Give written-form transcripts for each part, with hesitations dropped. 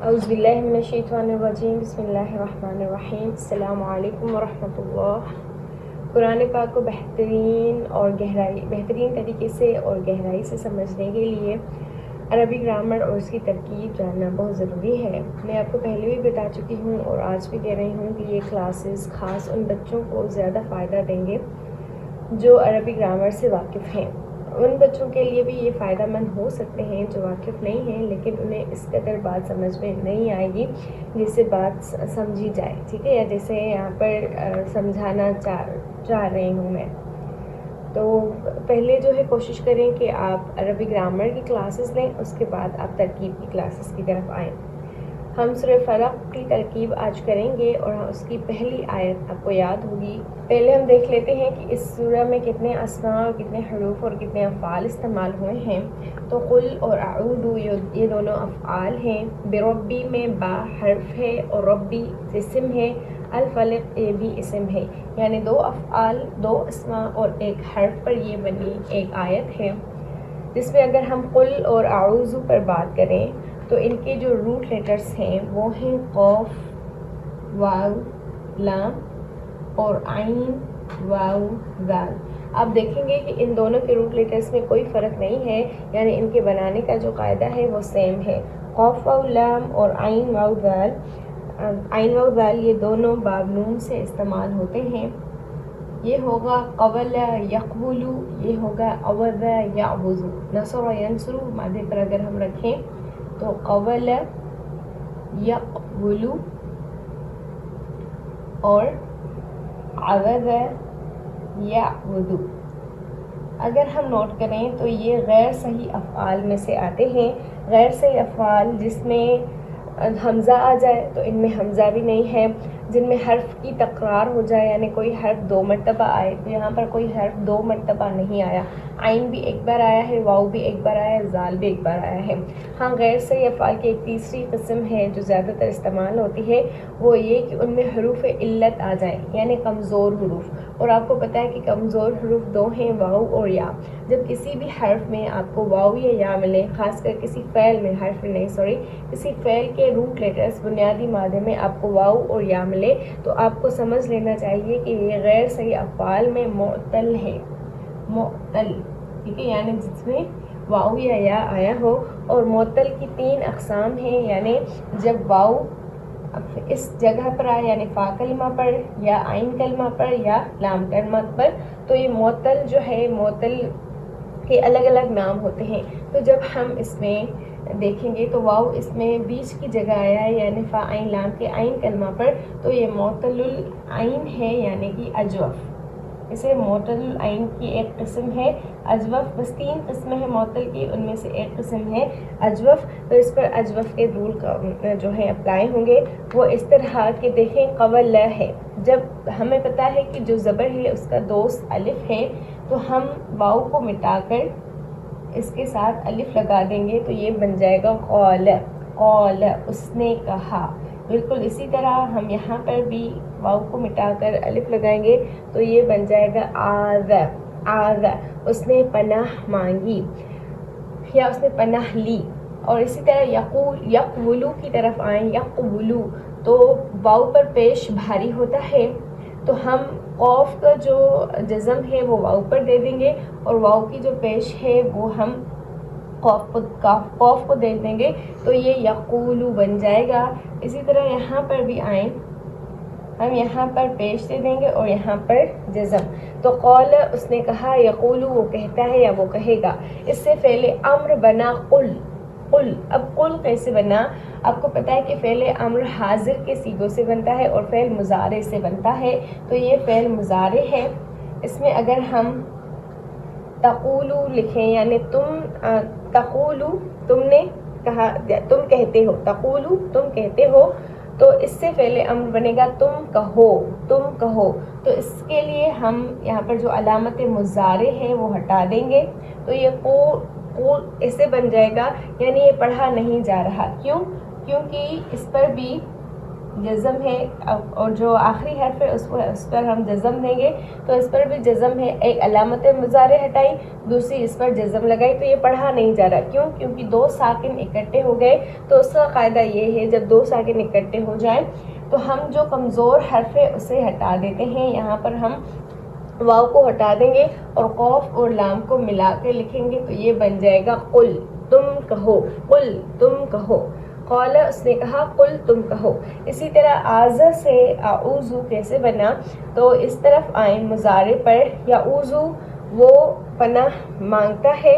اعوذ باللہ من الشیطان الرجیم بسم اللہ الرحمن الرحیم السلام علیکم ورحمۃ اللہ۔ قرآن پاک کو بہترین طریقے سے اور گہرائی سے سمجھنے کے لیے عربی گرامر اور اس کی ترکیب جاننا بہت ضروری ہے۔ میں آپ کو پہلے بھی بتا چکی ہوں اور آج بھی کہہ رہی ہوں کہ یہ کلاسز خاص ان بچوں کو زیادہ فائدہ دیں گے جو عربی گرامر سے واقف ہیں۔ ان بچوں کے لیے بھی یہ فائدہ مند ہو سکتے ہیں جو واقف نہیں ہیں، لیکن انہیں اس قدر بات سمجھ میں نہیں آئے گی جس سے بات سمجھی جائے، ٹھیک ہے، یا جیسے یہاں پر سمجھانا چاہ رہی ہوں میں۔ تو پہلے جو ہے کوشش کریں کہ آپ عربی گرامر کی کلاسز لیں، اس کے بعد آپ ترکیب کی کلاسز کی طرف آئیں۔ ہم سورہ فلق کی ترکیب آج کریں گے اور اس کی پہلی آیت آپ کو یاد ہوگی۔ پہلے ہم دیکھ لیتے ہیں کہ اس سورہ میں کتنے اسماء اور کتنے حروف اور کتنے افعال استعمال ہوئے ہیں۔ تو قل اور اعوذ یہ دونوں افعال ہیں، بربی میں با حرف ہے اور ربی اسم ہے، الفلق یہ بھی اسم ہے، یعنی دو افعال، دو اسماء اور ایک حرف پر یہ بنی ایک آیت ہے، جس میں اگر ہم قل اور اعوذ پر بات کریں تو ان کے جو روٹ لیٹرز ہیں وہ ہیں قاف، واو، لام اور عین، واو، دال۔ آپ دیکھیں گے کہ ان دونوں کے روٹ لیٹرز میں کوئی فرق نہیں ہے، یعنی ان کے بنانے کا جو قاعدہ ہے وہ سیم ہے۔ قاف، واو، لام اور عین، واو، دال، عین، واو، دال یہ دونوں باب نون سے استعمال ہوتے ہیں۔ یہ ہوگا قبل یقبلو، یہ ہوگا اوذ یعوذ، نصر ینصر مادے پر اگر ہم رکھیں تو قبل یقبلو اور اوذ یعوذ۔ اگر ہم نوٹ کریں تو یہ غیر صحیح افعال میں سے آتے ہیں۔ غیر صحیح افعال جس میں حمزہ آ جائے تو ان میں حمزہ بھی نہیں ہے، جن میں حرف کی تکرار ہو جائے یعنی کوئی حرف دو مرتبہ آئے، تو یہاں پر کوئی حرف دو مرتبہ نہیں آیا، عین بھی ایک بار آیا ہے، واو بھی ایک بار آیا ہے، زال بھی ایک بار آیا ہے۔ ہاں، غیر صحیح افعال کی ایک تیسری قسم ہے جو زیادہ تر استعمال ہوتی ہے، وہ یہ کہ ان میں حروف علت آ جائیں یعنی کمزور حروف، اور آپ کو پتہ ہے کہ کمزور حروف دو ہیں، واو اور یا۔ جب کسی بھی حرف میں آپ کو واو یا یا ملے، خاص کر کسی فعل میں کسی فعل کے روٹ لیٹرز بنیادی مادے میں آپ کو واو اور یا ملے تو آپ کو سمجھ لینا چاہیے کہ یہ غیر صحیح افعال میں معتل ہے، معتل، ٹھیک ہے، یعنی جس میں واو یا یا آیا ہو۔ اور معتل کی تین اقسام ہیں، یعنی جب واو اس جگہ پر آئے یعنی فا کلمہ پر یا عین کلمہ پر یا لام کلمہ پر، تو یہ معتل جو ہے، معتل کے الگ الگ نام ہوتے ہیں۔ تو جب ہم اس میں دیکھیں گے تو واو اس میں بیچ کی جگہ آیا ہے یعنی فا عین لام کے عین کلمہ پر، تو یہ معتل العین ہے یعنی کہ اجوف۔ اسے معتل العین کی ایک قسم ہے اجوف، بس تین قسمیں ہیں معتل کی، ان میں سے ایک قسم ہے اجوف۔ تو اس پر اجوف کے رول جو ہے اپلائی ہوں گے، وہ اس طرح کہ دیکھیں قبل ہے، جب ہمیں پتہ ہے کہ جو زبر ہے اس کا دوست الف ہے تو ہم واو کو مٹا کر اس کے ساتھ الف لگا دیں گے تو یہ بن جائے گا قال، قال اس نے کہا۔ بالکل اسی طرح ہم یہاں پر بھی واو کو مٹا کر الف لگائیں گے تو یہ بن جائے گا آذ، آذ اس نے پناہ مانگی یا اس نے پناہ لی۔ اور اسی طرح یقول، یقولو کی طرف آئیں، یقولو تو واو پر پیش بھاری ہوتا ہے تو ہم قوف کا جو جزم ہے وہ واو پر دے دیں گے اور واو کی جو پیش ہے وہ ہم قوف کو دے دیں گے تو یہ یقولو بن جائے گا۔ اسی طرح یہاں پر بھی آئیں، ہم یہاں پر پیش دے دیں گے اور یہاں پر جزم، تو قول اس نے کہا، یقولو وہ کہتا ہے یا وہ کہے گا۔ اس سے فعل امر بنا قل، قل۔ اب قل کیسے بنا؟ آپ کو پتہ ہے کہ فعل امر حاضر کے صیغوں سے بنتا ہے اور فعل مضارع سے بنتا ہے، تو یہ فعل مضارع ہے۔ اس میں اگر ہم تقولو لکھیں یعنی تم، تقولو تم نے کہا، تم کہتے ہو، تقولو تم کہتے ہو، تو اس سے فعل امر بنے گا تم کہو، تم کہو۔ تو اس کے لیے ہم یہاں پر جو علامت مضارع ہے وہ ہٹا دیں گے تو یہ قو ایسے بن جائے گا، یعنی یہ پڑھا نہیں جا رہا۔ کیوں؟ کیونکہ اس پر بھی جزم ہے، اور جو آخری حرف ہے اس پر ہم جزم دیں گے، تو اس پر بھی جزم ہے. ایک علامت مضارع ہٹائی، دوسری اس پر جزم لگائی، تو یہ پڑھا نہیں جا رہا. کیوں؟ کیونکہ دو ساکن اکٹھے ہو گئے. تو اس کا قاعدہ یہ ہے جب دو ساکن اکٹھے ہو جائیں تو ہم جو کمزور حرف ہے اسے ہٹا دیتے ہیں. یہاں پر ہم واو کو ہٹا دیں گے اور قوف اور لام کو ملا کے لکھیں گے، تو یہ بن جائے گا قل، تم کہو، قل تم کہو. قال اس نے کہا، قل تم کہو. اسی طرح آذ سے اعوذ کیسے بنا؟ تو اس طرف آئیں مضارع پر. یعوذ وہ پناہ مانگتا ہے،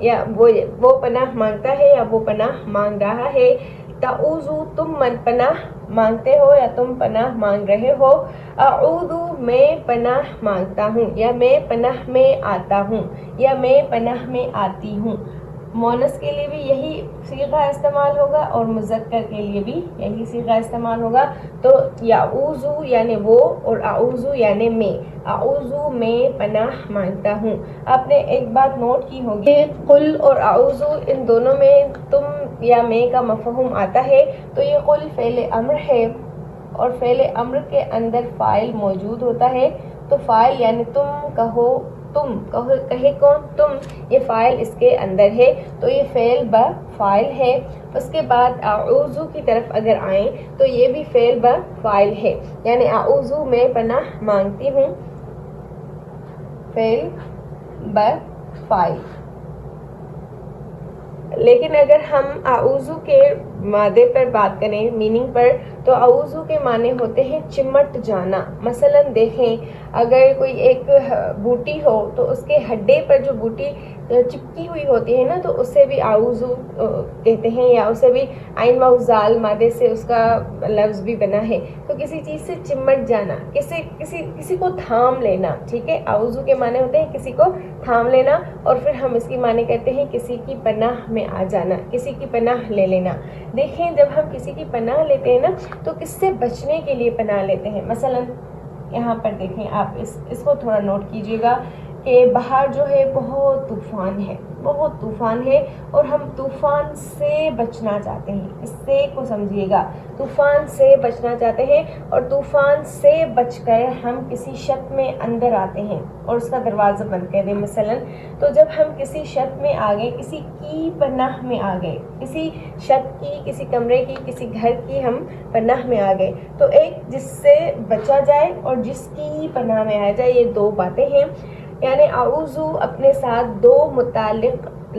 یا وہ پناہ مانگتا ہے، یا وہ پناہ مانگ رہا ہے. تعوذ تم پناہ مانگتے ہو یا تم پناہ مانگ رہے ہو. اعوذ میں پناہ مانگتا ہوں، یا میں پناہ میں آتا ہوں، یا میں پناہ میں آتی ہوں. مونس کے لیے بھی یہی صیغہ استعمال ہوگا اور مذکر کے لیے بھی یہی صیغہ استعمال ہوگا. تو یعوذ یعنی وہ اور اعوذ یعنی میں. اعوذ میں پناہ مانگتا ہوں. آپ نے ایک بات نوٹ کی ہوگی، قل اور اعوذ ان دونوں میں تم یا میں کا مفہوم آتا ہے. تو یہ قل فعل امر ہے اور فعل امر کے اندر فاعل موجود ہوتا ہے. تو فاعل یعنی تم کہو، تم کہے کون؟ تم. یہ فاعل اس کے اندر ہے، تو یہ فعل با فاعل ہے. اس کے بعد اعوذ کی طرف اگر آئیں تو یہ بھی فعل با فاعل ہے، یعنی اعوذ میں پناہ مانگتی ہوں، فعل با فاعل. لیکن اگر ہم اعوذ کے مادے پر بات کریں، میننگ پر، تو اعوذ کے معنی ہوتے ہیں چمٹ جانا. مثلا دیکھیں، اگر کوئی ایک بوٹی ہو تو اس کے ہڈے پر جو بوٹی چپکی ہوئی ہوتی ہے نا، تو اسے بھی اعوذ کہتے ہیں، یا اسے بھی عین واو زال مادے سے اس کا لفظ بھی بنا ہے. تو کسی چیز سے چمٹ جانا، کسی کو تھام لینا. ٹھیک ہے، اعوذ کے معنی ہوتے ہیں کسی کو تھام لینا، اور پھر ہم اس کی معنی کہتے ہیں کسی کی پناہ میں آ جانا، کسی کی پناہ لے لینا. دیکھیں، جب ہم کسی کی پناہ لیتے ہیں نا تو کس سے بچنے کے لیے پناہ لیتے ہیں. مثلا یہاں پر دیکھیں، آپ اس کو تھوڑا نوٹ کیجیے گا کہ باہر جو ہے بہت طوفان ہے، بہت طوفان ہے، اور ہم طوفان سے بچنا چاہتے ہیں. اس سے کو سمجھیے گا، طوفان سے بچنا چاہتے ہیں، اور طوفان سے بچ کر ہم کسی شت میں اندر آتے ہیں اور اس کا دروازہ بند کر دیں. مثلا تو جب ہم کسی شت میں آ گئے، کسی کی پناہ میں آ گئے، کسی شت کی، کسی کمرے کی، کسی گھر کی ہم پناہ میں آ گئے، تو ایک جس سے بچا جائے اور جس کی پناہ میں آ جائے، یہ دو باتیں ہیں. یعنی اعوذ اپنے ساتھ دو متعلق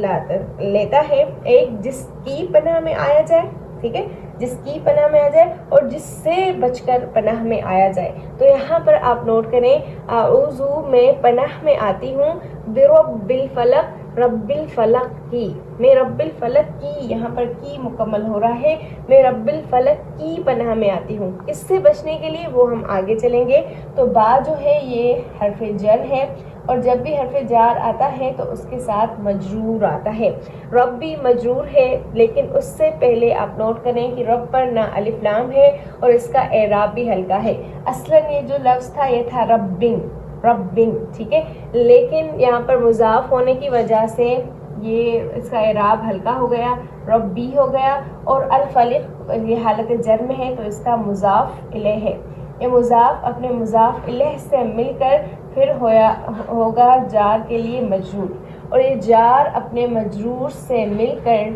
لیتا ہے، ایک جس کی پناہ میں آیا جائے، ٹھیک ہے، جس کی پناہ میں آ جائے، اور جس سے بچ کر پناہ میں آیا جائے. تو یہاں پر آپ نوٹ کریں، اعوذ میں پناہ میں آتی ہوں برب الفلق، رب الفلق کی، میں رب الفلق کی، یہاں پر کی مکمل ہو رہا ہے، میں رب الفلق کی پناہ میں آتی ہوں. اس سے بچنے کے لیے وہ ہم آگے چلیں گے. تو با جو ہے یہ حرف جر ہے، اور جب بھی حرف جار آتا ہے تو اس کے ساتھ مجرور آتا ہے. رب بھی مجرور ہے، لیکن اس سے پہلے آپ نوٹ کریں کہ رب پر نہ الف لام ہے اور اس کا اعراب بھی ہلکا ہے. اصلاً یہ جو لفظ تھا یہ تھا ربن، ربن، ٹھیک ہے، لیکن یہاں پر مضاف ہونے کی وجہ سے یہ اس کا اعراب ہلکا ہو گیا، ربی ہو گیا، اور الفلق یہ حالت جر میں ہے تو اس کا مضاف الیہ ہے. یہ مضاف اپنے مضاف الیہ سے مل کر پھر ہوگا جار کے لیے مجرور، اور یہ جار اپنے مجرور سے مل کر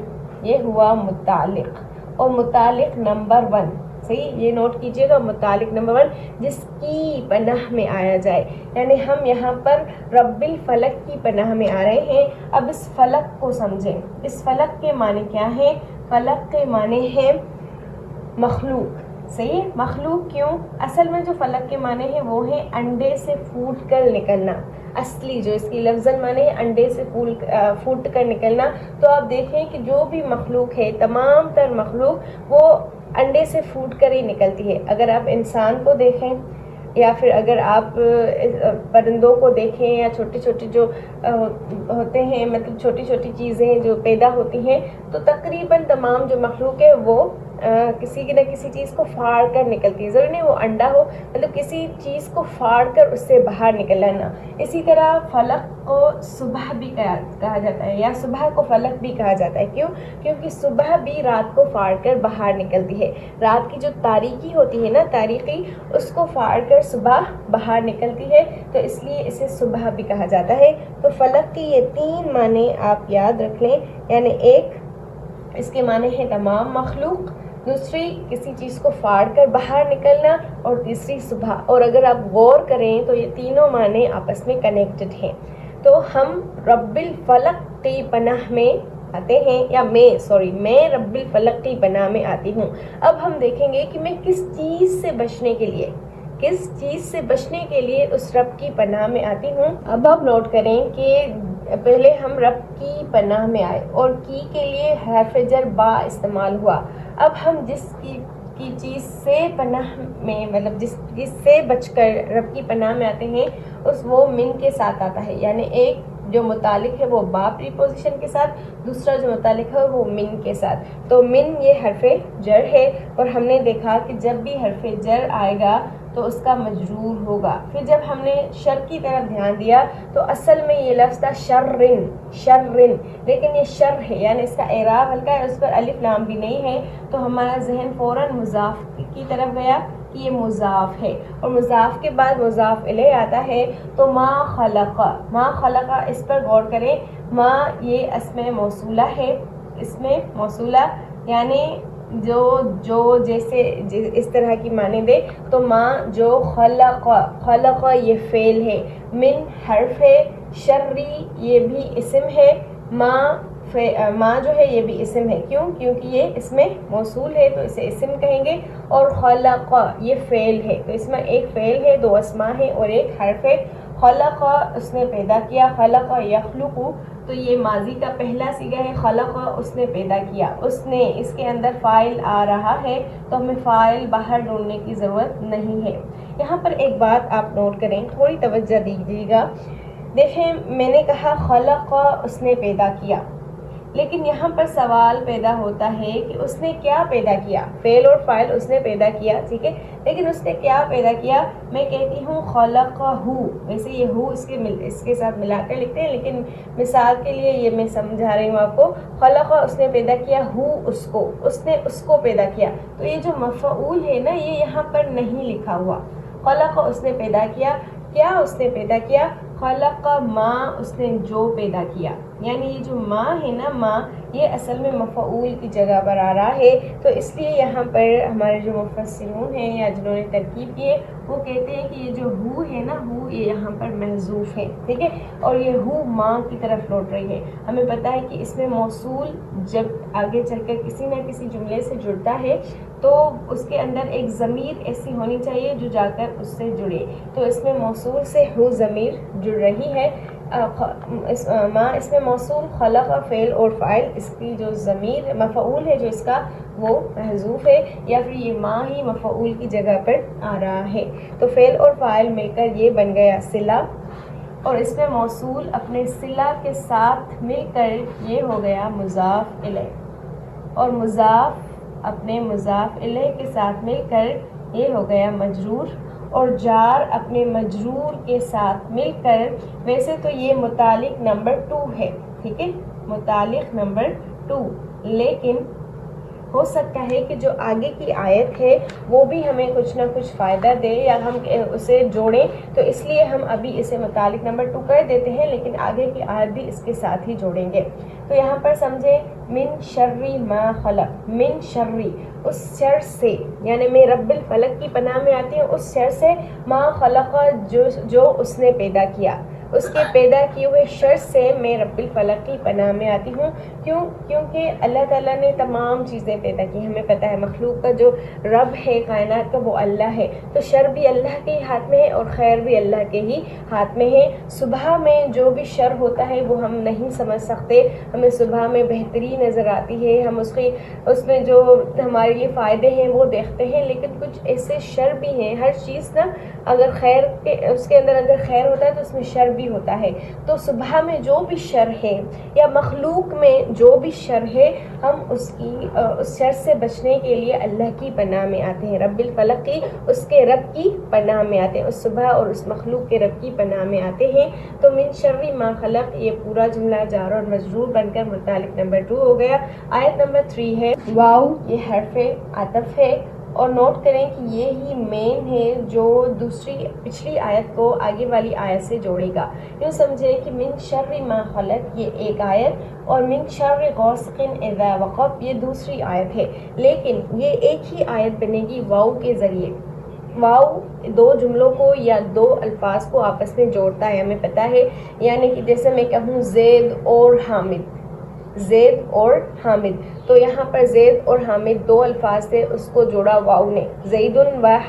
یہ ہوا متعلق، اور متعلق نمبر 1. صحیح، یہ نوٹ کیجئے گا، متعلق نمبر 1 جس کی پناہ میں آیا جائے. یعنی ہم یہاں پر رب الفلق کی پناہ میں آ رہے ہیں. اب اس فلق کو سمجھیں، اس فلق کے معنی کیا ہیں؟ فلق کے معنی ہیں مخلوق. صحیح، مخلوق. کیوں؟ اصل میں جو فلق کے معنی ہیں وہ ہیں انڈے سے پھوٹ کر نکلنا. اصلی جو اس کی لفظاً معنی ہے انڈے سے پھوٹ کر نکلنا. تو آپ دیکھیں کہ جو بھی مخلوق ہے، تمام تر مخلوق وہ انڈے سے پھوٹ کر ہی نکلتی ہے. اگر آپ انسان کو دیکھیں، یا پھر اگر آپ پرندوں کو دیکھیں، یا چھوٹے چھوٹے جو ہوتے ہیں، مطلب چھوٹی چھوٹی چیزیں جو پیدا ہوتی ہیں، تو تقریباً تمام جو مخلوق ہے وہ کسی نہ کسی چیز کو پھاڑ کر نکلتی ہے. ضروری نہیں وہ انڈا ہو, مطلب کسی چیز کو پھاڑ کر اس سے باہر نکلنا. اسی طرح فلق کو صبح بھی کہا جاتا ہے, یا صبح کو فلق بھی کہا جاتا ہے. کیوں؟ کیونکہ صبح بھی رات کو پھاڑ کر باہر نکلتی ہے. رات کی جو تاریکی ہوتی ہے نا, تاریکی, اس کو پھاڑ کر صبح باہر نکلتی ہے, تو اس لیے اسے صبح بھی کہا جاتا ہے. تو فلق کی یہ 3 معنی آپ یاد رکھ لیں. یعنی ایک, اس کے معنی ہے تمام مخلوق, دوسری کسی چیز کو پھاڑ کر باہر نکلنا, اور تیسری صبح. اور اگر آپ غور کریں تو یہ تینوں معنی آپس میں کنیکٹڈ ہیں. تو ہم رب الفلق کی پناہ میں آتے ہیں, یا میں رب الفلق کی پناہ میں آتی ہوں. اب ہم دیکھیں گے کہ میں کس چیز سے بچنے کے لیے اس رب کی پناہ میں آتی ہوں. اب آپ نوٹ کریں کہ پہلے ہم رب کی پناہ میں آئے, اور کی کے لیے حرف جر با استعمال ہوا. اب ہم جس کی چیز سے پناہ میں, مطلب جس چیز سے بچ کر رب کی پناہ میں آتے ہیں, وہ من کے ساتھ آتا ہے. یعنی ایک جو متعلق ہے وہ با پریپوزیشن کے ساتھ, دوسرا جو متعلق ہے وہ من کے ساتھ. تو من یہ حرف جر ہے, اور ہم نے دیکھا کہ جب بھی حرف جر آئے گا تو اس کا مجرور ہوگا. پھر جب ہم نے شر کی طرف دھیان دیا تو اصل میں یہ لفظ تھا شرن, لیکن یہ شر ہے, یعنی اس کا اعراب ہلکا ہے, اس پر الف لام بھی نہیں ہے. تو ہمارا ذہن فوراً مضاف کی طرف گیا کہ یہ مضاف ہے, اور مضاف کے بعد مضاف الیہ آتا ہے. تو ما خلق, اس پر غور کریں. ما یہ اسم موصولہ ہے, اسم موصولہ یعنی جو جیسے اس طرح کی معنی دے. تو ما جو خلق یہ فعل ہے, من حرف ہے, شرری یہ بھی اسم ہے, ما جو ہے یہ بھی اسم ہے. کیوں؟ کیونکہ یہ اسم موصول ہے تو اسے اسم کہیں گے. اور خلق یہ فعل ہے, تو اس میں ایک فعل ہے, 2 اسماء ہیں اور ایک حرف ہے. خلق اس نے پیدا کیا, خلق یخلق, تو یہ ماضی کا پہلا صیغہ ہے. خلق اس نے پیدا کیا, اس نے, اس کے اندر فاعل آ رہا ہے, تو ہمیں فاعل باہر ڈھونڈنے کی ضرورت نہیں ہے. یہاں پر ایک بات آپ نوٹ کریں, تھوڑی توجہ دیجیے گا. دیکھیں, میں نے کہا خلق اس نے پیدا کیا, لیکن یہاں پر سوال پیدا ہوتا ہے کہ اس نے کیا پیدا کیا. فعل اور فاعل اس نے پیدا کیا, ٹھیک ہے, لیکن اس نے کیا پیدا کیا. میں کہتی ہوں خلقہ, ویسے یہ ہو اس کے ساتھ ملا کر لکھتے ہیں, لیکن مثال کے لیے یہ میں سمجھا رہی ہوں آپ کو. خلقہ اس نے پیدا کیا, اس نے اس کو پیدا کیا. تو یہ جو مفعول ہے نا, یہ یہاں پر نہیں لکھا ہوا. خلقہ اس نے پیدا کیا, کیا اس نے پیدا کیا. خلق ما اس نے جو پیدا کیا, یعنی یہ جو ما ہے نا, ما یہ اصل میں مفعول کی جگہ پر آ رہا ہے. تو اس لیے یہاں پر ہمارے جو مفسرون ہیں یا جنہوں نے ترکیب کی ہے وہ کہتے ہیں کہ یہ جو ہو ہے نا, ہو یہ یہاں پر محذوف ہے, ٹھیک ہے, اور یہ ہو ماں کی طرف لوٹ رہی ہے. ہمیں پتہ ہے کہ اس میں موصول جب آگے چل کر کسی نہ کسی جملے سے جڑتا ہے تو اس کے اندر ایک ضمیر ایسی ہونی چاہیے جو جا کر اس سے جڑے. تو اس میں موصول سے ہو ضمیر جڑ رہی ہے. ماں اس میں موصول, خلق فعل اور فاعل, اس کی جو ضمیر مفعول ہے جو اس کا وہ محذوف ہے, یا پھر یہ ماں ہی مفعول کی جگہ پر آ رہا ہے. تو فعل اور فاعل مل کر یہ بن گیا صلہ, اور اس میں موصول اپنے صلہ کے ساتھ مل کر یہ ہو گیا مضاف الیہ, اور مضاف اپنے مضاف الیہ کے ساتھ مل کر یہ ہو گیا مجرور, اور جار اپنے مجرور کے ساتھ مل کر, ویسے تو یہ متعلق نمبر 2 ہے, ٹھیک ہے, متعلق نمبر 2, لیکن ہو سکتا ہے کہ جو آگے کی آیت ہے وہ بھی ہمیں کچھ نہ کچھ فائدہ دے یا ہم اسے جوڑیں, تو اس لیے ہم ابھی اسے متعلق نمبر 2 کر دیتے ہیں, لیکن آگے کی آیت بھی اس کے ساتھ ہی جوڑیں گے. تو یہاں پر سمجھیں, من شرری ما خلق, من شرری اس شر سے, یعنی میں رب الفلق کی پناہ میں آتی ہوں اس شر سے, ما خلق جو اس نے پیدا کیا, اس کے پیدا کیے ہوئے شر سے میں رب الفلق کی پناہ میں آتی ہوں. کیونکہ اللہ تعالیٰ نے تمام چیزیں پیدا کی. ہمیں پتہ ہے مخلوق کا جو رب ہے کائنات کا وہ اللہ ہے, تو شر بھی اللہ کے ہی ہاتھ میں ہے اور خیر بھی اللہ کے ہی ہاتھ میں ہے. صبح میں جو بھی شر ہوتا ہے وہ ہم نہیں سمجھ سکتے, ہمیں صبح میں بہتری نظر آتی ہے, ہم اس میں جو ہمارے لیے فائدے ہیں وہ دیکھتے ہیں, لیکن کچھ ایسے شر بھی ہیں. ہر چیز نا اگر خیر کے اس کے اندر اگر خیر ہوتا ہے تو اس میں شر بھی ہوتا ہے. تو صبح میں جو بھی شر ہے یا مخلوق میں جو بھی شر ہے ہم اس شر سے بچنے کے لیے اللہ کی پناہ میں آتے ہیں. رب الفلق کی اس کے رب کی پناہ میں آتے ہیں, اس صبح اور اس مخلوق کے رب کی پناہ میں آتے ہیں. تو من شر ما خلق یہ پورا جملہ جار اور مجرور بن کر متعلق نمبر 2 ہو گیا. آیت نمبر 3 ہے واو, یہ حرف عطف ہے اور نوٹ کریں کہ یہ ہی مین ہے جو پچھلی آیت کو آگے والی آیت سے جوڑے گا. یوں سمجھے کہ من شر ما خلق یہ ایک آیت اور من شر غاسق اذا وقب یہ دوسری آیت ہے, لیکن یہ ایک ہی آیت بنے گی واو کے ذریعے. واو دو جملوں کو یا دو الفاظ کو آپس میں جوڑتا ہے, ہمیں پتہ ہے. یعنی کہ جیسے میں کہوں زید اور حامد, زید اور حامد, تو یہاں پر زید اور حامد دو الفاظ سے اس کو جوڑا واو نے, زید و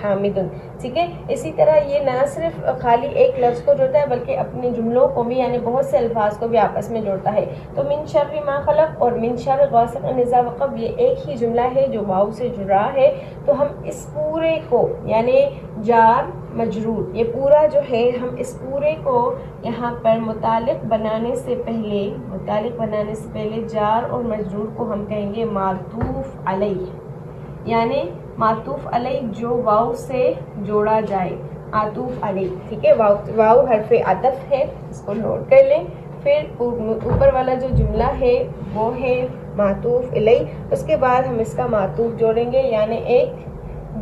حامد, ٹھیک ہے. اسی طرح یہ نہ صرف خالی ایک لفظ کو جوڑتا ہے بلکہ اپنے جملوں کو بھی یعنی بہت سے الفاظ کو بھی آپس میں جوڑتا ہے. تو من شر ما خلق اور من شر غاسق اذا وقب یہ ایک ہی جملہ ہے جو واو سے جڑ رہا ہے. تو ہم اس پورے کو یعنی جار مجرور یہ پورا جو ہے ہم اس پورے کو یہاں پر متعلق بنانے سے پہلے جار اور مجرور کو ہم کہیں گے معطوف علیہ, یعنی معطوف علیہ جو واو سے جوڑا جائے, معطوف علیہ, ٹھیک ہے. واو حرف عطف ہے, اس کو نوٹ کر لیں. پھر اوپر والا جو جملہ ہے وہ ہے معطوف علیہ, اس کے بعد ہم اس کا معطوف جوڑیں گے, یعنی ایک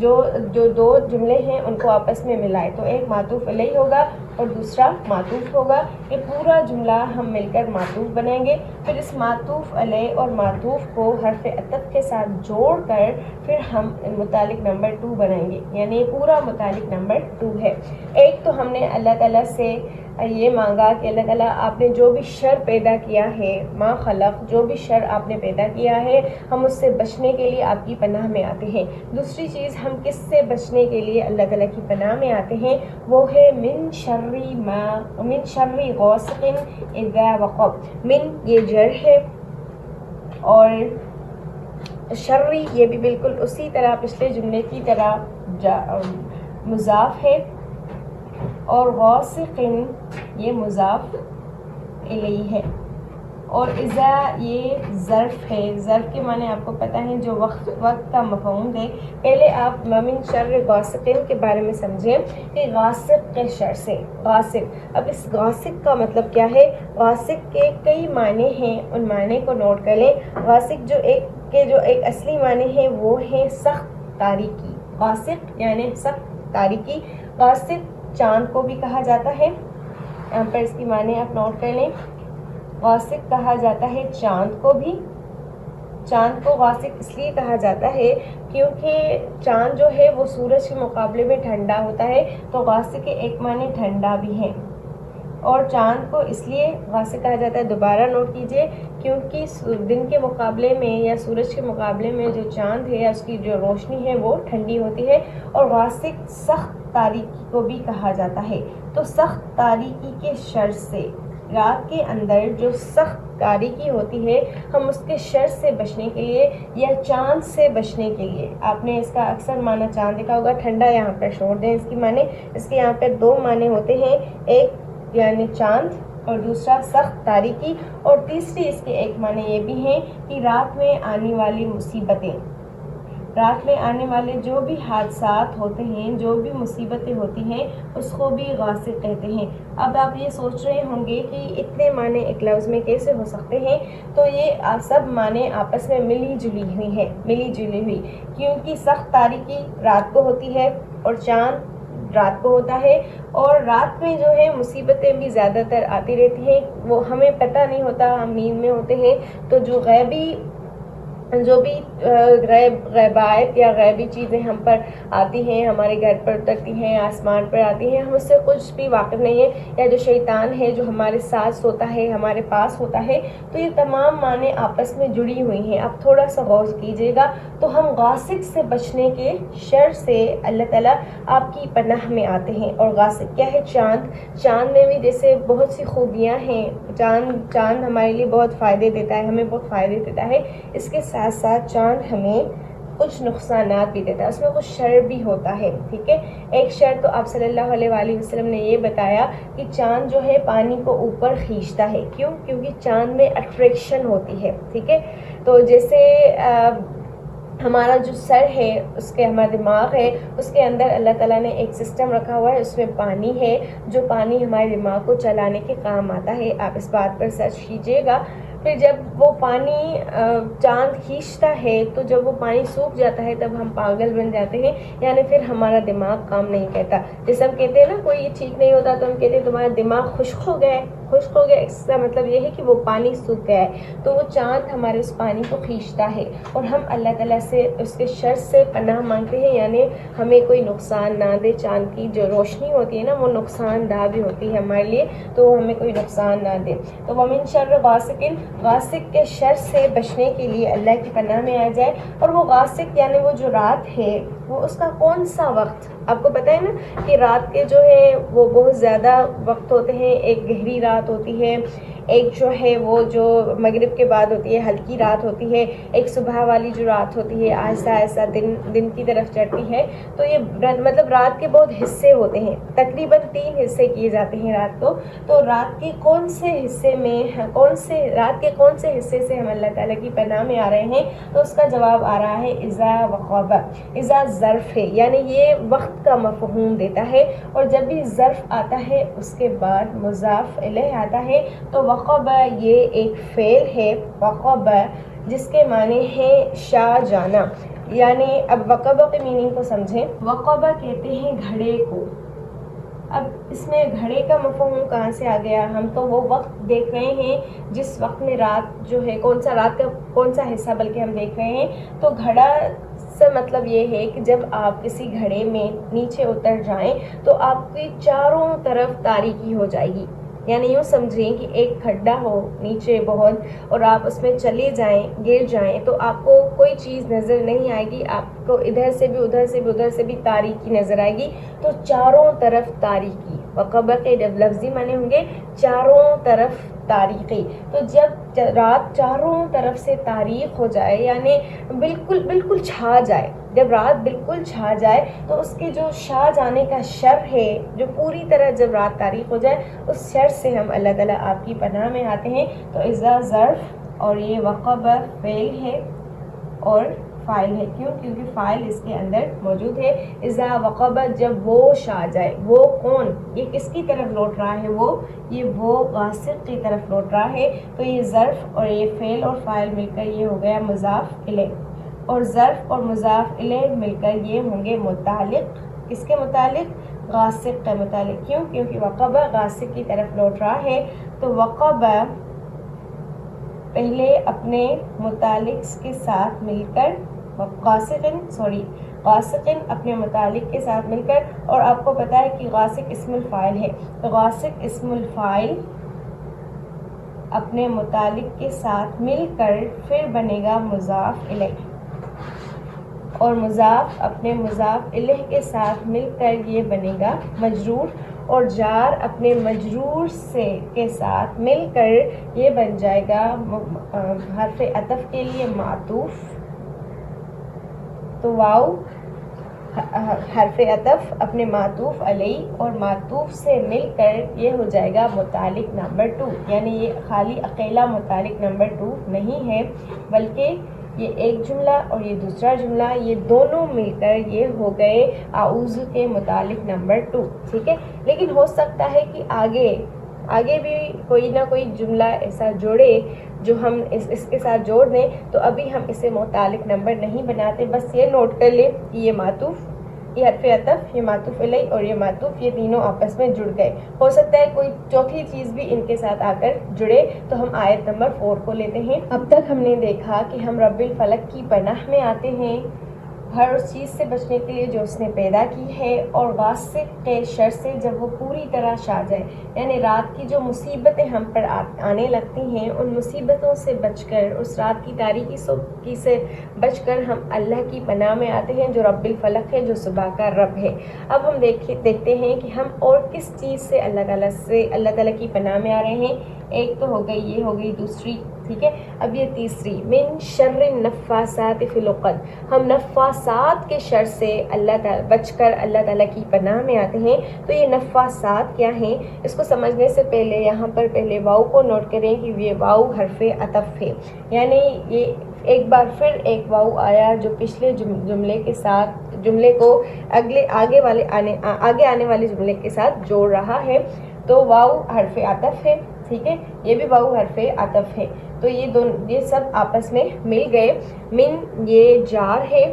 جو دو جملے ہیں ان کو آپس میں ملائے تو ایک معطوف علیہ ہوگا اور دوسرا معطوف ہوگا. یہ پورا جملہ ہم مل کر معطوف بنائیں گے. پھر اس معطوف علیہ اور معطوف کو حرف عطف کے ساتھ جوڑ کر پھر ہم متعلق نمبر 2 بنائیں گے, یعنی یہ پورا متعلق نمبر 2 ہے. ایک تو ہم نے اللہ تعالیٰ سے یہ مانگا کہ اللہ تعالیٰ آپ نے جو بھی شر پیدا کیا ہے, ما خلق جو بھی شر آپ نے پیدا کیا ہے ہم اس سے بچنے کے لیے آپ کی پناہ میں آتے ہیں. دوسری چیز ہم کس سے بچنے کے لیے اللہ تعالیٰ کی پناہ میں آتے ہیں وہ ہے من شر غاسق اذا وقب. من یہ جر ہے اور شرری یہ بھی بالکل اسی طرح پچھلے جملے کی طرح مضاف ہے اور غاسق یہ مضاف الیہ ہے اور اذا یہ ظرف ہے. ظرف کے معنی آپ کو پتہ ہے جو وقت کا مفہوم ہے. پہلے آپ من شر غاسق کے بارے میں سمجھیں کہ غاسق کے شر سے, غاسق. اب اس غاسق کا مطلب کیا ہے؟ غاسق کے کئی معنی ہیں, ان معنی کو نوٹ کر لیں. غاسق جو ایک اصلی معنی ہے وہ ہے سخت تاریکی. غاسق یعنی سخت تاریکی. غاسق چاند کو بھی کہا جاتا ہے, یہاں پر اس کی معنی آپ نوٹ کر لیں. غاسق کہا جاتا ہے چاند کو بھی. چاند کو غاسق اس لیے کہا جاتا ہے کیونکہ چاند جو ہے وہ سورج کے مقابلے میں ٹھنڈا ہوتا ہے, تو غاسق کے ایک معنی ٹھنڈا بھی ہے. اور چاند کو اس لیے غاسق کہا جاتا ہے, دوبارہ نوٹ کیجئے, کیونکہ دن کے مقابلے میں یا سورج کے مقابلے میں جو چاند ہے یا اس کی جو روشنی ہے وہ ٹھنڈی ہوتی ہے. اور غاسق سخت تاریکی کو بھی کہا جاتا ہے. تو سخت تاریکی کے شر سے, رات کے اندر جو سخت تاریکی ہوتی ہے ہم اس کے شر سے بچنے کے لیے یا چاند سے بچنے کے لیے, آپ نے اس کا اکثر معنی چاند دیکھا ہوگا, ٹھنڈا یہاں پر چھوڑ دیں اس کی معنی. اس کے یہاں پر 2 معنی ہوتے ہیں, ایک یعنی چاند اور دوسرا سخت تاریکی. اور تیسری اس کے ایک معنی یہ بھی ہیں کہ رات میں آنے والی مصیبتیں, رات میں آنے والے جو بھی حادثات ہوتے ہیں, جو بھی مصیبتیں ہوتی ہیں اس کو بھی غاسق کہتے ہیں. اب آپ یہ سوچ رہے ہوں گے کہ اتنے معنی ایک لفظ میں کیسے ہو سکتے ہیں؟ تو یہ سب معنی آپس میں ملی جلی ہوئی, کیونکہ سخت تاریکی رات کو ہوتی ہے اور چاند رات کو ہوتا ہے. اور رات میں جو ہے مصیبتیں بھی زیادہ تر آتی رہتی ہیں, وہ ہمیں پتہ نہیں ہوتا, ہم نیند میں ہوتے ہیں. تو جو بھی غیبات یا غیبی چیزیں ہم پر آتی ہیں, ہمارے گھر پر اترتی ہیں, آسمان پر آتی ہیں, ہم اس سے کچھ بھی واقف نہیں ہیں, یا جو شیطان ہے جو ہمارے ساتھ سوتا ہے, ہمارے پاس ہوتا ہے, تو یہ تمام معنی آپس میں جڑی ہوئی ہیں. اب تھوڑا سا غور کیجیے گا. تو ہم غاسق سے بچنے کے شر سے اللہ تعالیٰ آپ کی پناہ میں آتے ہیں. اور غاسق کیا ہے؟ چاند. چاند میں بھی جیسے بہت سی خوبیاں ہیں, چاند ہمارے لیے بہت فائدے دیتا ہے, ہمیں بہت فائدے دیتا ہے. اس کے ساتھ ساتھ چاند ہمیں کچھ نقصانات بھی دیتا ہے، اس میں کچھ شر بھی ہوتا ہے، ٹھیک ہے۔ ایک شر تو آپ صلی اللہ علیہ وآلہ وسلم نے یہ بتایا کہ چاند جو ہے پانی کو اوپر کھینچتا ہے، کیوں؟ کیونکہ چاند میں اٹریکشن ہوتی ہے، ٹھیک ہے۔ تو جیسے ہمارا جو سر ہے، اس کے ہمارا دماغ ہے، اس کے اندر اللہ تعالیٰ نے ایک سسٹم رکھا ہوا ہے، اس میں پانی ہے جو پانی ہمارے دماغ کو چلانے کے کام آتا ہے۔ آپ اس بات پر سرچ کیجیے گا۔ پھر جب وہ پانی چاند کھینچتا ہے تو جب وہ پانی سوکھ جاتا ہے تب ہم پاگل بن جاتے ہیں، یعنی پھر ہمارا دماغ کام نہیں کرتا۔ جیسے ہم کہتے ہیں نا کوئی ٹھیک نہیں ہوتا تو ہم کہتے ہیں تمہارا دماغ خشک ہو گیا ہے، خشک ہو گیا، اس کا مطلب یہ ہے کہ وہ پانی سوکھ گیا ہے۔ تو وہ چاند ہمارے اس پانی کو کھینچتا ہے اور ہم اللہ تعالیٰ سے اس کے شر سے پناہ مانگتے ہیں، یعنی ہمیں کوئی نقصان نہ دے۔ چاند کی جو روشنی ہوتی ہے نا وہ نقصان دہ بھی ہوتی ہے ہمارے لیے، تو ہمیں کوئی نقصان نہ دے۔ تو ومن شر غاسق، غاسق کے شر سے بچنے کے لیے اللہ کی پناہ میں آ جائے۔ اور وہ غاسق یعنی وہ جو رات ہے، وہ اس کا کون سا وقت؟ آپ کو پتہ ہے نا کہ رات کے جو ہے وہ بہت زیادہ وقت ہوتے ہیں، ایک گہری رات ہوتی ہے، ایک جو ہے وہ جو مغرب کے بعد ہوتی ہے ہلکی رات ہوتی ہے، ایک صبح والی جو رات ہوتی ہے آہستہ آہستہ دن کی طرف چڑھتی ہے۔ تو یہ مطلب رات کے بہت حصے ہوتے ہیں، تقریباً 3 حصے کیے جاتے ہیں رات کو۔ تو رات کے کون سے حصے میں رات کے کون سے حصے سے ہم اللہ تعالیٰ کی پناہ میں آ رہے ہیں؟ تو اس کا جواب آ رہا ہے اذا وقب۔ اذا ظرف ہے، یعنی یہ وقت کا مفہوم دیتا ہے، اور جب بھی ظرف آتا ہے اس کے بعد مضاف الیہ آتا ہے تو وقب یہ ایک فعل ہے، وقب جس کے معنی ہے شاہ جانا۔ یعنی اب وقب کے میننگ کو سمجھیں۔ وقب کہتے ہیں گھڑے کو۔ اب اس میں گھڑے کا مفہوم کہاں سے آ گیا؟ ہم تو وہ وقت دیکھ رہے ہیں جس وقت میں رات جو ہے رات کا کون سا حصہ بلکہ ہم دیکھ رہے ہیں۔ تو گھڑا سے مطلب یہ ہے کہ جب آپ کسی گھڑے میں نیچے اتر جائیں تو آپ کی چاروں طرف تاریکی ہو جائے گی، یعنی یوں سمجھیں کہ ایک کھڈا ہو نیچے بہت اور آپ اس میں چلے جائیں، گر جائیں تو آپ کو کوئی چیز نظر نہیں آئے گی، آپ کو ادھر سے بھی ادھر سے بھی تاریکی نظر آئے گی۔ تو چاروں طرف تاریکی، وقبہ کے جب لفظی معنی ہوں گے چاروں طرف تاریکی۔ تو جب رات چاروں طرف سے تاریک ہو جائے، یعنی بالکل چھا جائے، جب رات بالکل چھا جائے تو اس کے جو چھا جانے کا شر ہے، جو پوری طرح جب رات تاریک ہو جائے اس شر سے ہم اللہ تعالیٰ آپ کی پناہ میں آتے ہیں۔ تو اذا ظرف اور یہ وقب فعل ہے اور فاعل ہے، کیوں؟ کیونکہ فاعل اس کے اندر موجود ہے۔ اذا وقب جب وہ چھا جائے، وہ کون؟ یہ کس کی طرف لوٹ رہا ہے؟ وہ غاسق کی طرف لوٹ رہا ہے۔ تو یہ ظرف اور یہ فعل اور فاعل مل کر یہ ہو گیا مضاف الیہ، اور ظرف اور مضاف الیہ مل کر یہ ہوں گے متعلق، کس کے متعلق؟ غاسق کے متعلق۔ کیوں؟ کیونکہ وقب غاسق کی طرف لوٹ رہا ہے۔ تو وقب پہلے اپنے متعلق کے ساتھ مل کر غاسقن اپنے متعلق کے ساتھ مل کر، اور آپ کو پتا ہے کہ غاسق اسم الفاعل ہے، تو غاسق اسم الفاعل اپنے متعلق کے ساتھ مل کر پھر بنے گا مضاف الیہ، اور مضاف اپنے مضاف الیہ کے ساتھ مل کر یہ بنے گا مجرور، اور جار اپنے مجرور کے ساتھ مل کر یہ بن جائے گا حرف عطف کے لیے معطوف۔ تو واو حرف عطف اپنے معطوف علیہ اور معطوف سے مل کر یہ ہو جائے گا متعلق نمبر 2، یعنی یہ خالی اکیلا متعلق نمبر 2 نہیں ہے، بلکہ یہ ایک جملہ اور یہ دوسرا جملہ، یہ دونوں مل کر یہ ہو گئے اعوذ کے متعلق نمبر 2، ٹھیک ہے۔ لیکن ہو سکتا ہے کہ آگے بھی کوئی نہ کوئی جملہ ایسا جوڑے جو ہم اس کے ساتھ جوڑ دیں، تو ابھی ہم اسے متعلق نمبر نہیں بناتے، بس یہ نوٹ کر لیں کہ یہ معطوف، یہ حرف عطف، یہ معطوف علیہ اور یہ معطوف، یہ تینوں آپس میں جڑ گئے۔ ہو سکتا ہے کوئی چوتھی چیز بھی ان کے ساتھ آ کر جڑے، تو ہم آیت نمبر 4 کو لیتے ہیں۔ اب تک ہم نے دیکھا کہ ہم رب الفلق کی پناہ میں آتے ہیں ہر اس چیز سے بچنے کے لیے جو اس نے پیدا کی ہے، اور غاسق کے شر سے جب وہ پوری طرح چھا جائے، یعنی رات کی جو مصیبتیں ہم پر آنے لگتی ہیں ان مصیبتوں سے بچ کر، اس رات کی تاریکی سے بچ کر ہم اللہ کی پناہ میں آتے ہیں جو رب الفلق ہے، جو صبح کا رب ہے۔ اب ہم دیکھتے ہیں کہ ہم اور کس چیز سے اللہ تعالیٰ کی پناہ میں آ رہے ہیں۔ ایک تو ہو گئی، یہ ہو گئی دوسری ٹھیک ہے. اب یہ تیسری من شر النفاسات فی العقد, ہم نفاسات کے شر سے اللہ تعالی بچ کر اللہ تعالیٰ کی پناہ میں آتے ہیں. تو یہ نفاسات کیا ہیں, اس کو سمجھنے سے پہلے یہاں پر پہلے واؤ کو نوٹ کریں کہ یہ واؤ حرف عطف ہے, یعنی یہ ایک بار پھر ایک واؤ آیا جو پچھلے جملے کے ساتھ جملے کو آگے آنے والے جملے کے ساتھ جوڑ رہا ہے. تو واؤ حرف عطف ہے, ٹھیک ہے, یہ بھی واؤ حرف عطف ہے. تو یہ سب آپس میں مل گئے. من یہ جار ہے,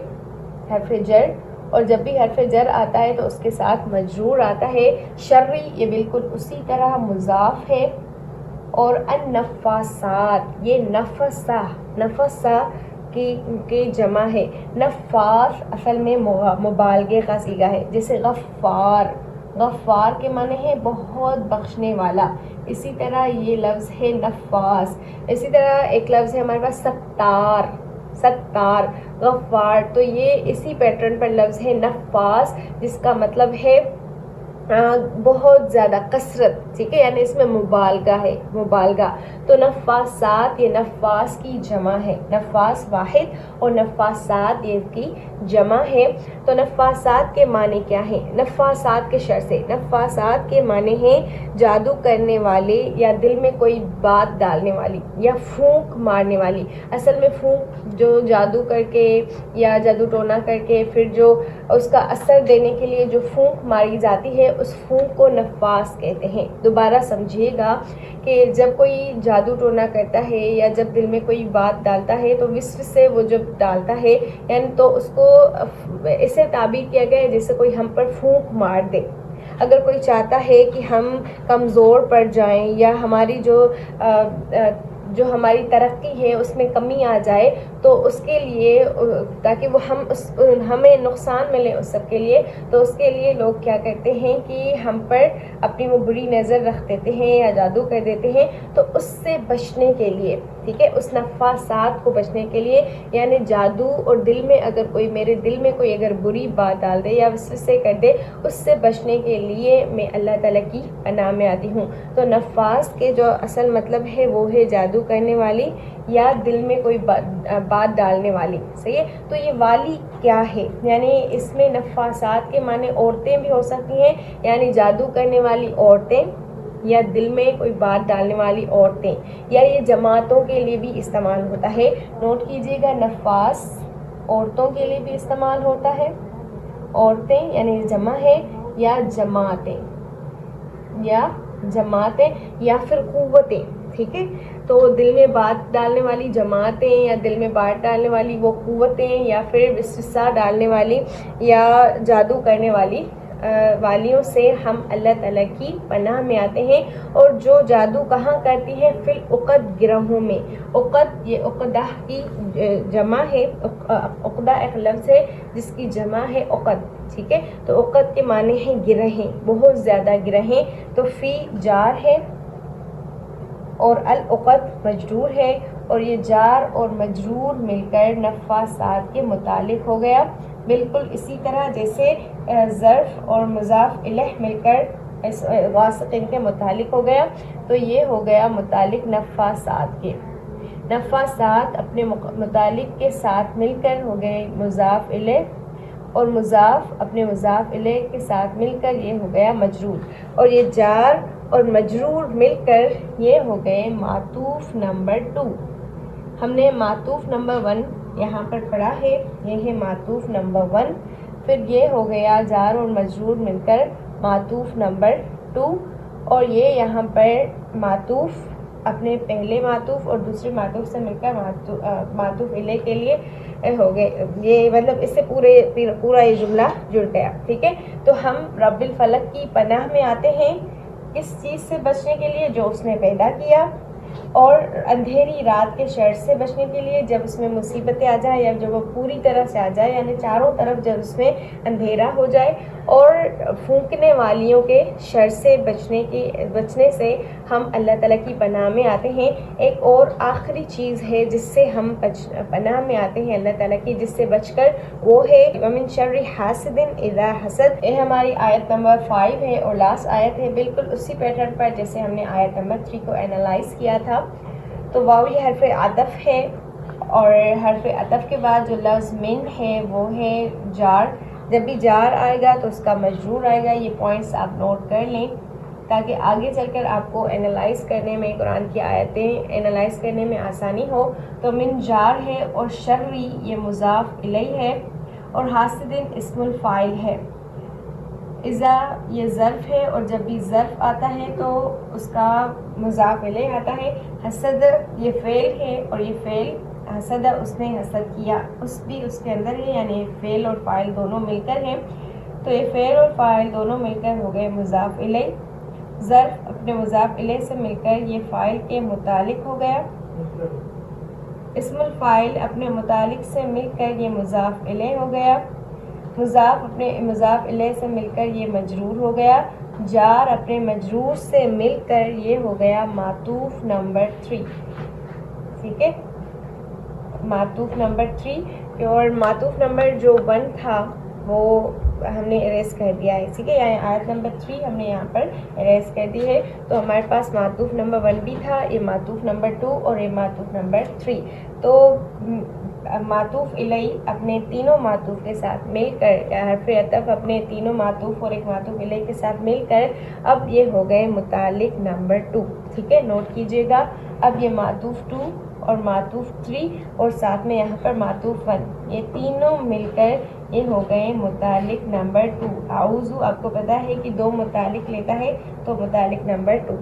حرف جر, اور جب بھی حرف جر آتا ہے تو اس کے ساتھ مجرور آتا ہے. شرری یہ بالکل اسی طرح مضاف ہے. اور النفاسات یہ نفسہ کی جمع ہے. نفاس اصل میں مبالغے کا صیغہ ہے, جیسے غفار کے معنی ہے بہت بخشنے والا. اسی طرح یہ لفظ ہے نفاس. اسی طرح ایک لفظ ہے ہمارے پاس ستار, غفار. تو یہ اسی پیٹرن پر لفظ ہے نفاس, جس کا مطلب ہے بہت زیادہ کثرت, ٹھیک ہے, یعنی اس میں مبالغہ. تو نفاسات یہ نفاس کی جمع ہے, نفاس واحد اور نفاسات یہ کی جمع ہے. تو نفاسات کے معنی کیا ہیں؟ نفاسات کے شر سے, نفاسات کے معنی ہیں جادو کرنے والے یا دل میں کوئی بات ڈالنے والی یا پھونک مارنے والی. اصل میں پھونک جو جادو کر کے یا جادو ٹونا کر کے پھر جو اس کا اثر دینے کے لیے جو پھونک ماری جاتی ہے اس پھونک کو نفاس کہتے ہیں. دوبارہ سمجھیے گا کہ جب کوئی جادو ٹونا کرتا ہے یا جب دل میں کوئی بات ڈالتا ہے تو وسوسے سے وہ جب ڈالتا ہے یعنی تو اس کو اسے تعبیر کیا گیا ہے جیسے کوئی ہم پر پھونک مار دے. اگر کوئی چاہتا ہے کہ ہم کمزور پڑ جائیں یا ہماری جو ہماری ترقی ہے اس میں کمی آ جائے تو اس کے لیے تاکہ وہ ہمیں نقصان ملے اس سب کے لیے, تو اس کے لیے لوگ کیا کرتے ہیں کہ ہم پر اپنی وہ بری نظر رکھ دیتے ہیں یا جادو کر دیتے ہیں. تو اس سے بچنے کے لیے, ٹھیک ہے, اس نفاسات کو بچنے کے لیے, یعنی جادو اور دل میں اگر کوئی میرے دل میں کوئی اگر بری بات ڈال دے یا وسوسے کر دے, اس سے بچنے کے لیے میں اللہ تعالیٰ کی پناہ میں آتی ہوں. تو نفاس کے جو اصل مطلب ہے وہ ہے جادو کرنے والی یا دل میں کوئی بات ڈالنے والی, صحیح ہے. تو یہ والی کیا ہے, یعنی اس میں نفاسات کے معنی عورتیں بھی ہو سکتی ہیں, یعنی جادو کرنے والی عورتیں یا دل میں کوئی بات ڈالنے والی عورتیں, یا یہ جماعتوں کے لیے بھی استعمال ہوتا ہے. نوٹ کیجیے گا, نفاس عورتوں کے لیے بھی استعمال ہوتا ہے, عورتیں یعنی جمع ہے, یا جماعتیں یا پھر قوتیں, ٹھیک ہے. تو دل میں بات ڈالنے والی جماعتیں یا دل میں بات ڈالنے والی وہ قوتیں یا پھر وسوسہ ڈالنے والی یا جادو کرنے والیوں سے ہم اللہ تعالیٰ کی پناہ میں آتے ہیں. اور جو جادو کہاں کرتی ہے, فی العقد گروہوں میں. عقد یہ عقدہ کی جمع ہے, عقدہ ایک لفظ ہے جس کی جمع ہے عقد, ٹھیک ہے. تو عقد کے معنی ہیں گرہیں, بہت زیادہ گرہیں. تو فی جار ہے اور العقد مجرور ہے, اور یہ جار اور مجرور مل کر نفاسات کے متعلق ہو گیا. بالکل اسی طرح جیسے ظرف اور مضاف الیہ مل کر واسطین کے متعلق ہو گیا. تو یہ ہو گیا متعلق نفاسات کے. نفاسات اپنے متعلق کے ساتھ مل کر ہو گئے مضاف الیہ, اور مضاف اپنے مضاف الیہ کے ساتھ مل کر یہ ہو گیا مجرور, اور یہ جار اور مجرور مل کر یہ ہو گئے معطوف نمبر 2. ہم نے معطوف نمبر 1 یہاں پر پڑھا ہے, یہ ہے معطوف نمبر 1. پھر یہ ہو گیا جار اور مجرور مل کر معطوف نمبر 2, اور یہ یہاں پر معطوف اپنے پہلے معطوف اور دوسرے معطوف سے مل کر معطوف الیہ کے لیے ہو گئے. یہ مطلب اس سے پورا یہ جملہ جڑ گیا, ٹھیک ہے. تو ہم رب الفلق کی پناہ میں آتے ہیں کس چیز سے بچنے کے لیے, جو اس نے پیدا کیا, اور اندھیری رات کے شر سے بچنے کے لیے جب اس میں مصیبتیں آ جائیں یا جب وہ پوری طرح سے آ جائے, یعنی چاروں طرف جب اس میں اندھیرا ہو جائے, اور پھونکنے والیوں کے شر سے بچنے سے ہم اللہ تعالیٰ کی پناہ میں آتے ہیں. ایک اور آخری چیز ہے جس سے ہم پناہ میں آتے ہیں اللہ تعالیٰ کی, جس سے بچ کر, وہ ہے وَمِن شَرِّ حَاسِدٍ إِذَا حَسَدَ. یہ ہماری آیت نمبر 5 ہے اور لاسٹ آیت ہے, بالکل اسی پیٹرن پر جیسے ہم نے آیت نمبر 3 کو اینالائز کیا تھا. تو واو یہ حرف عطف ہے، اور حرف عطف کے بعد جو لفظ من ہے وہ ہے جار. جب بھی جار آئے گا تو اس کا مجرور آئے گا. یہ پوائنٹس آپ نوٹ کر لیں تاکہ آگے چل کر آپ کو انالائز کرنے میں، قرآن کی آیتیں انالائز کرنے میں آسانی ہو. تو من جار ہے، اور شرری یہ مضاف الیہ ہے، اور حاسدن اسم الفاعل ہے. اذا یہ ظرف ہے، اور جب بھی ظرف آتا ہے تو اس کا مضاف الیہ آتا ہے. حسد یہ فعل ہے، اور یہ فعل حسد اس نے حسد کیا، اس بھی اس کے اندر ہے، یعنی فعل اور فاعل دونوں مل کر ہیں. تو یہ فعل اور فاعل دونوں مل کر ہو گئے مضاف الیہ. ظرف اپنے مضاف الیہ سے مل کر یہ فاعل کے متعلق ہو گیا. اسم الفاعل اپنے متعلق سے مل کر یہ مضاف الیہ ہو گیا. مضاف اپنے مضاف الیہ سے مل کر یہ مجرور ہو گیا. جار اپنے مجرور سے مل کر یہ ہو گیا معطوف نمبر 3. ٹھیک ہے، معطوف نمبر 3. اور معطوف نمبر جو 1 تھا وہ ہم نے اریز کر دیا ہے. ٹھیک ہے، یعنی آیت نمبر 3 ہم نے یہاں پر اریز کر دی ہے. تو ہمارے پاس معطوف نمبر 1 بھی تھا، یہ معطوف نمبر 2 اور یہ معطوف نمبر 3. تو معطوف الیہ اپنے تینوں معطوف کے ساتھ مل کر، حرف عطف اپنے تینوں معطوف اور ایک معطوف الیہ کے ساتھ مل کر اب یہ ہو گئے متعلق نمبر 2. ٹھیک ہے، نوٹ کیجئے گا. اب یہ معطوف 2 اور معطوف 3 اور ساتھ میں یہاں پر معطوف 1، یہ تینوں مل کر یہ ہو گئے متعلق نمبر 2. اعوذ آپ کو پتہ ہے کہ 2 متعلق لیتا ہے، تو متعلق نمبر 2.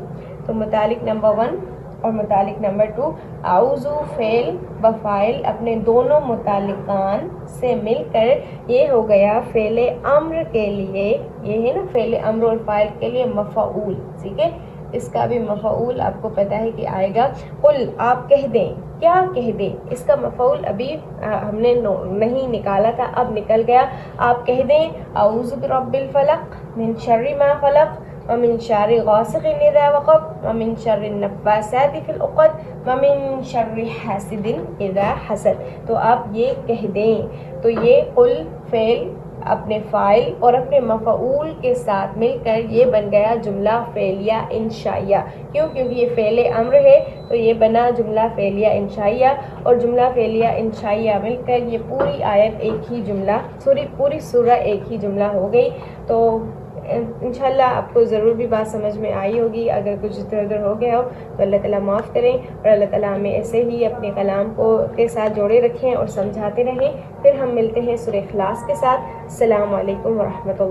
تو متعلق نمبر 1 اور متعلق نمبر 2. اعوذ فعل بفاعل اپنے دونوں متعلقان سے مل کر یہ ہو گیا فعل امر کے لیے، یہ ہے نا فعل امر اور فاعل کے لیے مفعول. ٹھیک ہے، اس کا بھی مفعول آپ کو پتہ ہے کہ آئے گا. قل آپ کہہ دیں، کیا کہہ دیں. اس کا مفعول ابھی ہم نے نہیں نکالا تھا، اب نکل گیا. آپ کہہ دیں اعوذ برب الفلق من شر ما خلق ومن شر غاسق اذا وقب ومن شر النفاثات في العقد ومن شر حاسد اذا حسد. تو آپ یہ کہہ دیں. تو یہ قل فعل اپنے فاعل اور اپنے مفعول کے ساتھ مل کر یہ بن گیا جملہ فعلیہ انشائیہ. کیوں؟ کیونکہ یہ فعل امر ہے تو یہ بنا جملہ فعلیہ انشائیہ، اور جملہ فعلیہ انشائیہ مل کر یہ پوری آیت ایک ہی جملہ، پوری سورہ ایک ہی جملہ ہو گئی. تو انشاءاللہ آپ کو ضرور بھی بات سمجھ میں آئی ہوگی. اگر کچھ ادھر ادھر ہو گیا ہو تو اللہ تعالیٰ معاف کریں، اور اللہ تعالیٰ ہمیں ایسے ہی اپنے کلام کو کے ساتھ جوڑے رکھیں اور سمجھاتے رہیں. پھر ہم ملتے ہیں سورہ اخلاص کے ساتھ. السلام علیکم ورحمۃ اللہ.